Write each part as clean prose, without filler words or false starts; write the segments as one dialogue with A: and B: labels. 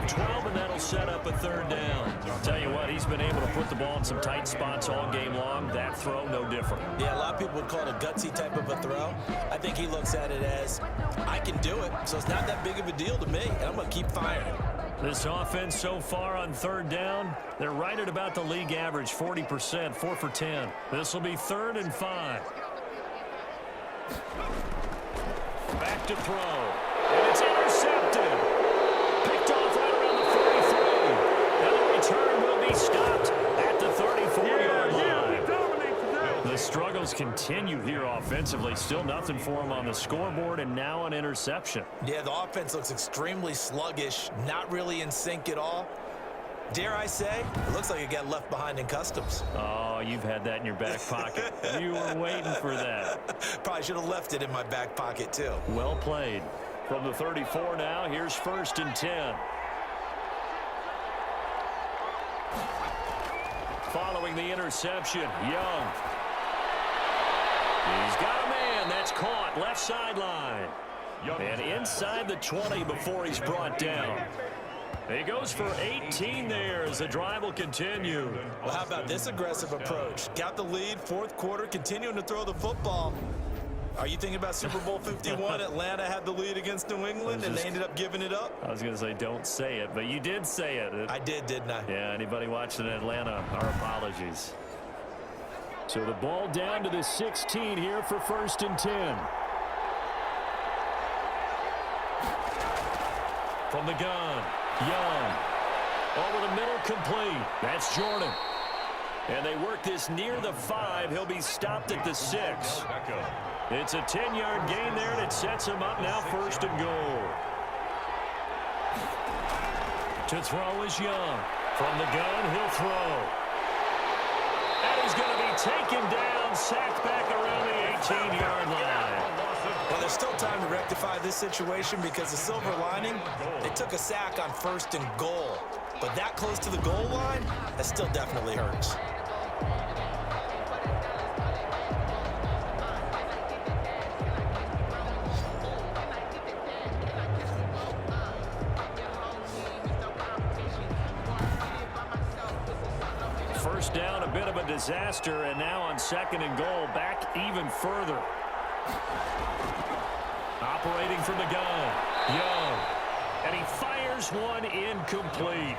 A: and 12, and that'll set up a third down. I'll tell you what, he's been able to put the ball in some tight spots all game long. That throw, no different.
B: Yeah, a lot of people would call it a gutsy type of a throw. I think he looks at it as, I can do it, so it's not that big of a deal to me, and I'm going to keep firing.
A: This offense so far on third down, they're right at about the league average, 40%, 4 for 10. This will be 3rd and 5. Back to throw. And it's intercepted. Picked off right around the 43. And the return will be stopped at the 34-yard line. The struggles continue here offensively. Still nothing for them on the scoreboard, and now an interception.
B: Yeah, the offense looks extremely sluggish, not really in sync at all. Dare I say, it looks like it got left behind in customs.
A: Oh, you've had that in your back pocket. You were waiting for that.
B: Probably should have left it in my back pocket, too.
A: Well played. From the 34 now, here's 1st and 10. Following the interception, Young. He's got a man. That's caught. Left sideline. And inside the 20 before he's brought down. He goes for 18 there as the drive will continue.
B: Well, how about this aggressive approach? Got the lead, 4th quarter, continuing to throw the football. Are you thinking about Super Bowl 51? Atlanta had the lead against New England, and they ended up giving it up?
A: I was going to say don't say it, but you did say it.
B: I did, didn't I?
A: Yeah, anybody watching Atlanta, our apologies. So the ball down to the 16 here for 1st and 10. From the gun, Young. Over the middle, complete. That's Jordan. And they work this near the 5. He'll be stopped at the 6. It's a 10-yard gain there, and it sets him up now 1st and goal. To throw is Young. From the gun, he'll throw. And he's going to be taken down, sacked back around the 18-yard line.
B: Well, there's still time to rectify this situation because the silver lining, they took a sack on 1st and goal. But that close to the goal line, that still definitely hurts.
A: First down, a bit of a disaster, and now on 2nd and goal, back even further. Operating from the gun, Young. And he fires one incomplete.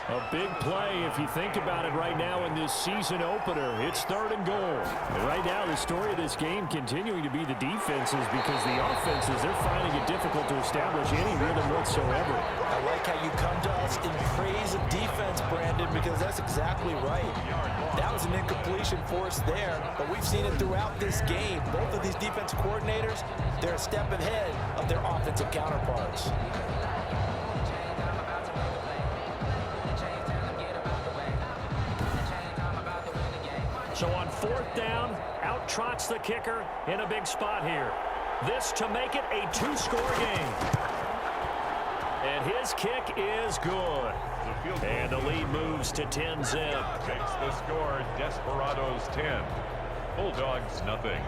A: A big play if you think about it right now in this season opener. It's 3rd and goal. And right now the story of this game continuing to be the defenses because the offenses, they're finding it difficult to establish any rhythm whatsoever.
B: I like how you come to us in praise of defense, Brandon, because that's exactly right. That was an incompletion for us there, but we've seen it throughout this game. Both of these defensive coordinators, they're a step ahead of their offensive counterparts.
A: So on 4th down, out trots the kicker in a big spot here. This to make it a 2-score game. And his kick is good. And the lead moves to 10-zip.
C: Makes the score Desperados 10. Bulldogs nothing.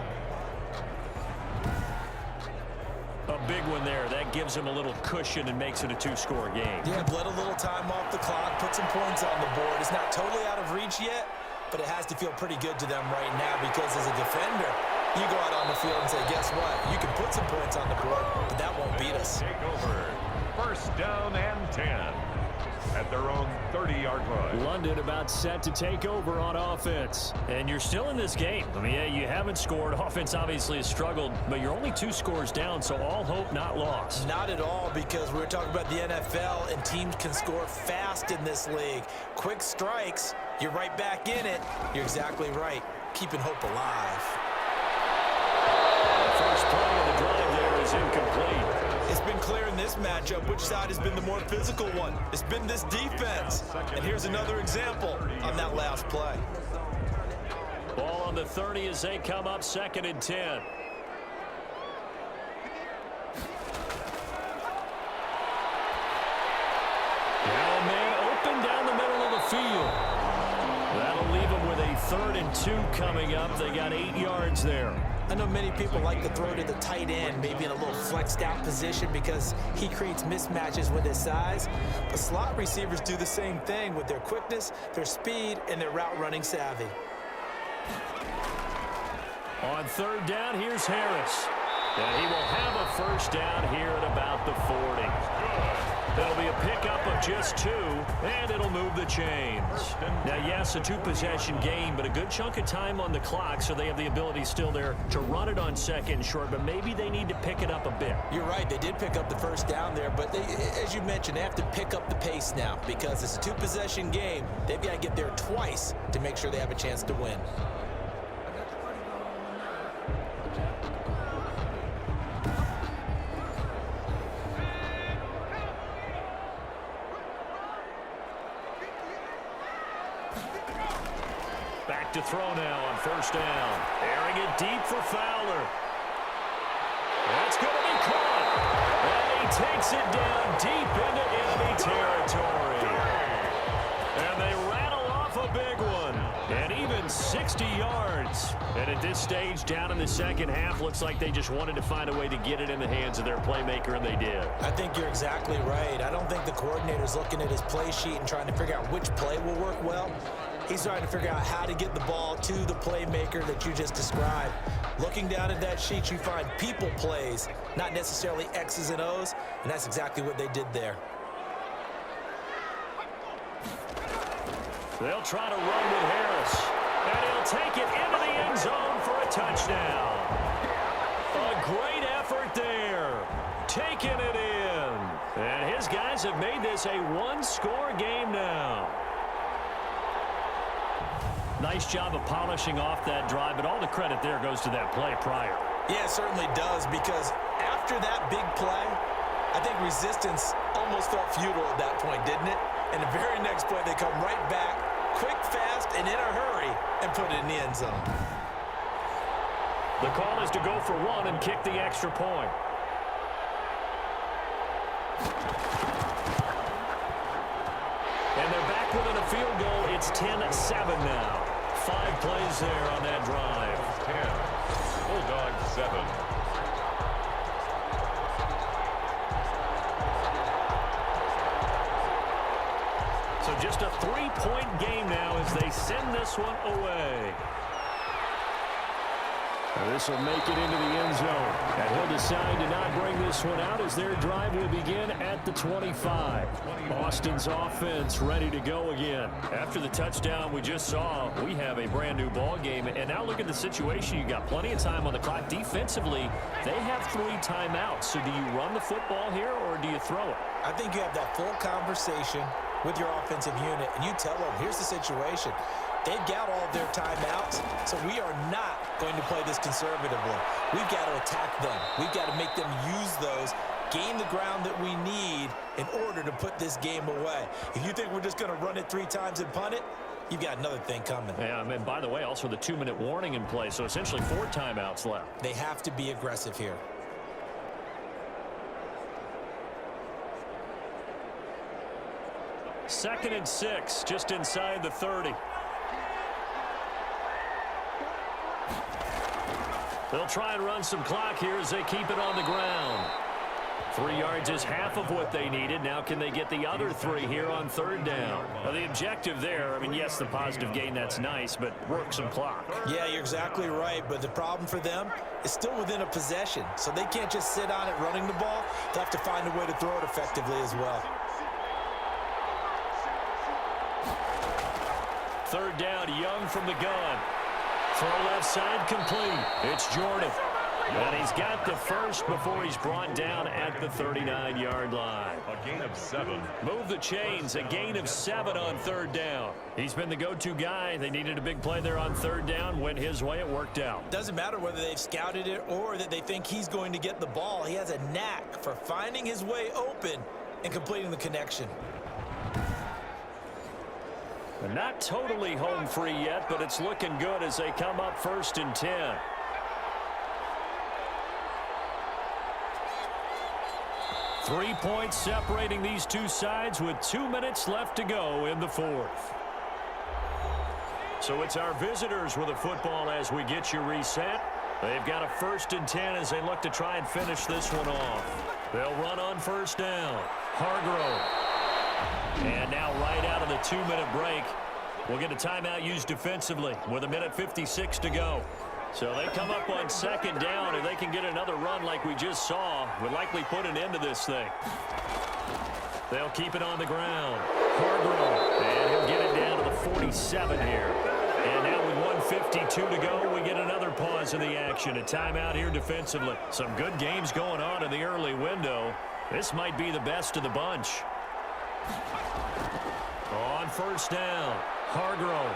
A: A big one there. That gives him a little cushion and makes it a 2-score game.
B: Yeah, let a little time off the clock, put some points on the board. It's not totally out of reach yet, but it has to feel pretty good to them right now because as a defender, you go out on the field and say, guess what? You can put some points on the board, but that won't beat us.
C: Take over. 1st down and 10 at their own 30-yard line.
A: London about set to take over on offense. And you're still in this game. I mean, yeah, you haven't scored. Offense obviously has struggled, but you're only 2 scores down, so all hope not lost.
B: Not at all, because we were talking about the NFL, and teams can score fast in this league. Quick strikes, you're right back in it. You're exactly right. Keeping hope alive.
A: The first play of the drive there is incomplete.
B: It's been clear in this matchup which side has been the more physical one. It's been this defense. And here's another example on that last play.
A: Ball on the 30 as they come up 2nd and 10. Now a man open down the middle of the field. That'll leave them with a 3rd and 2 coming up. They got 8 yards there.
B: I know many people like to throw to the tight end, maybe in a little flexed out position because he creates mismatches with his size. But slot receivers do the same thing with their quickness, their speed, and their route running savvy.
A: On third down, here's Harris. And he will have a first down here at about the 40. That'll be a pickup of just 2, and it'll move the chains. Now, yes, a 2-possession game, but a good chunk of time on the clock, so they have the ability still there to run it on second and short, but maybe they need to pick it up a bit.
B: You're right. They did pick up the first down there, but they, as you mentioned, they have to pick up the pace now because it's a 2-possession game. They've got to get there twice to make sure they have a chance to win.
A: Back to throw now on first down. Airing it deep for Fowler. That's going to be caught. And he takes it down deep into enemy territory. And they rattle off a big one. And even 60 yards. And at this stage, down in the second half, looks like they just wanted to find a way to get it in the hands of their playmaker, and they did.
B: I think you're exactly right. I don't think the coordinator's looking at his play sheet and trying to figure out which play will work well. He's trying to figure out how to get the ball to the playmaker that you just described. Looking down at that sheet, you find people plays, not necessarily X's and O's, and that's exactly what they did there.
A: They'll try to run with Harris, and he'll take it into the end zone for a touchdown. A great effort there, taking it in. And his guys have made this a one-score game now. Nice job of polishing off that drive, but all the credit there goes to that play prior.
B: Yeah, it certainly does, because after that big play, I think resistance almost felt futile at that point, didn't it? And the very next play, they come right back, quick, fast, and in a hurry, and put it in the end zone.
A: The call is to go for 1 and kick the extra point. And they're back within a field goal. It's 10-7 now. 5 plays there on that drive.
C: 10. Bulldogs 7.
A: So just a 3-point game now as they send this one away. This will make it into the end zone. And he'll decide to not bring this one out as their drive will begin at the 25. Boston's offense ready to go again. After the touchdown we just saw, we have a brand new ball game. And now look at the situation. You got plenty of time on the clock. Defensively, they have 3 timeouts. So do you run the football here or do you throw it?
B: I think you have that full conversation with your offensive unit, and you tell them, here's the situation. They've got all of their timeouts, so we are not going to play this conservatively. We've got to attack them. We've got to make them use those, gain the ground that we need in order to put this game away. If you think we're just going to run it 3 times and punt it, you've got another thing coming.
A: Yeah, and by the way, also the 2-minute warning in play, so essentially 4 timeouts left.
B: They have to be aggressive here.
A: Second and 6, just inside the 30. They'll try and run some clock here as they keep it on the ground. 3 yards is half of what they needed. Now can they get the other 3 here on third down? Now the objective there, I mean, yes, the positive gain, that's nice, but work some clock.
B: Yeah, you're exactly right, but the problem for them is still within a possession, so they can't just sit on it running the ball. They'll have to find a way to throw it effectively as well.
A: Third down, Young from the gun. Throw left side complete. It's Jordan. And he's got the first before he's brought down at the 39-yard line.
C: A gain of 7.
A: Move the chains. A gain of 7 on third down. He's been the go-to guy. They needed a big play there on third down. Went his way. It worked out.
B: Doesn't matter whether they've scouted it or that they think he's going to get the ball. He has a knack for finding his way open and completing the connection.
A: They're not totally home free yet, but it's looking good as they come up 1st and 10. Three points separating these two sides with 2 minutes left to go in the 4th. So it's our visitors with a football as we get you reset. They've got a 1st and 10 as they look to try and finish this one off. They'll run on 1st down. Hargrove. And now right out of the 2-minute break, we'll get a timeout used defensively with 1:56 to go. So they come up on 2nd down, and they can get another run like we just saw. Would likely put an end to this thing. They'll keep it on the ground. Hargrove, and he'll get it down to the 47 here. And now with 1:52 to go, we get another pause in the action. A timeout here defensively. Some good games going on in the early window. This might be the best of the bunch. On 1st down, Hargrove.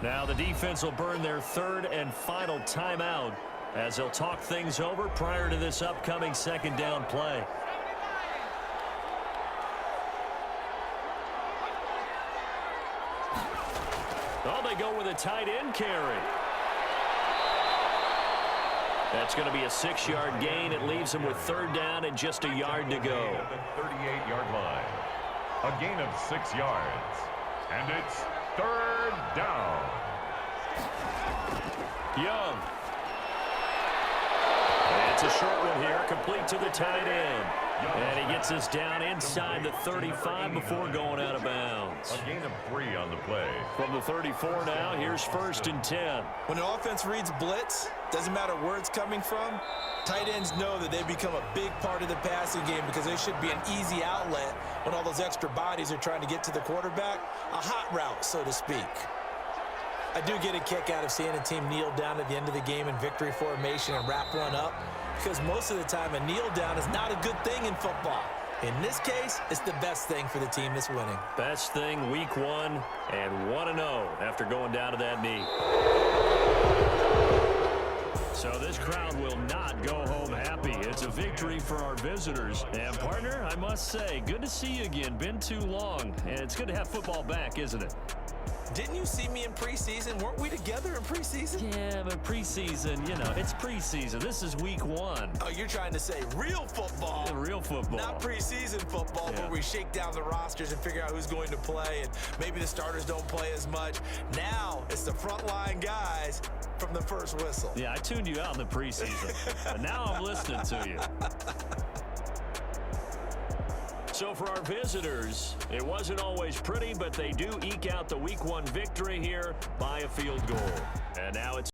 A: Now the defense will burn their 3rd and final timeout as they'll talk things over prior to this upcoming 2nd down play. Oh, they go with a tight end carry. That's going to be a 6-yard gain. It leaves them with 3rd down and just a yard to go.
C: At the 38-yard line. A gain of 6 yards. And it's 3rd down.
A: Young. And it's a short one here, complete to the tight end. And he gets us down inside the 35 before going out of bounds.
C: A gain of 3 on the play.
A: From the 34 now, here's 1st and 10.
B: When an offense reads blitz, doesn't matter where it's coming from, tight ends know that they become a big part of the passing game because they should be an easy outlet when all those extra bodies are trying to get to the quarterback. A hot route, so to speak. I do get a kick out of seeing a team kneel down at the end of the game in victory formation and wrap one up, because most of the time a kneel down is not a good thing in football. In this case, it's the best thing for the team that's winning.
A: Best thing week 1 and 1-0 after going down to that knee. So this crowd will not go home happy. It's a victory for our visitors. And partner, I must say, good to see you again. Been too long. And it's good to have football back, isn't it?
B: Didn't you see me in preseason? Weren't we together in preseason?
A: Yeah, but preseason, you know, it's preseason. This is week 1.
B: Oh, you're trying to say real football.
A: Yeah, real football.
B: Not preseason football,
A: Yeah.
B: where we shake down the rosters and figure out who's going to play, and maybe the starters don't play as much. Now it's the frontline guys from the first whistle.
A: Yeah, I tuned you out in the preseason. But now I'm listening to you. So for our visitors, it wasn't always pretty, but they do eke out the week 1 victory here by a field goal. And now it's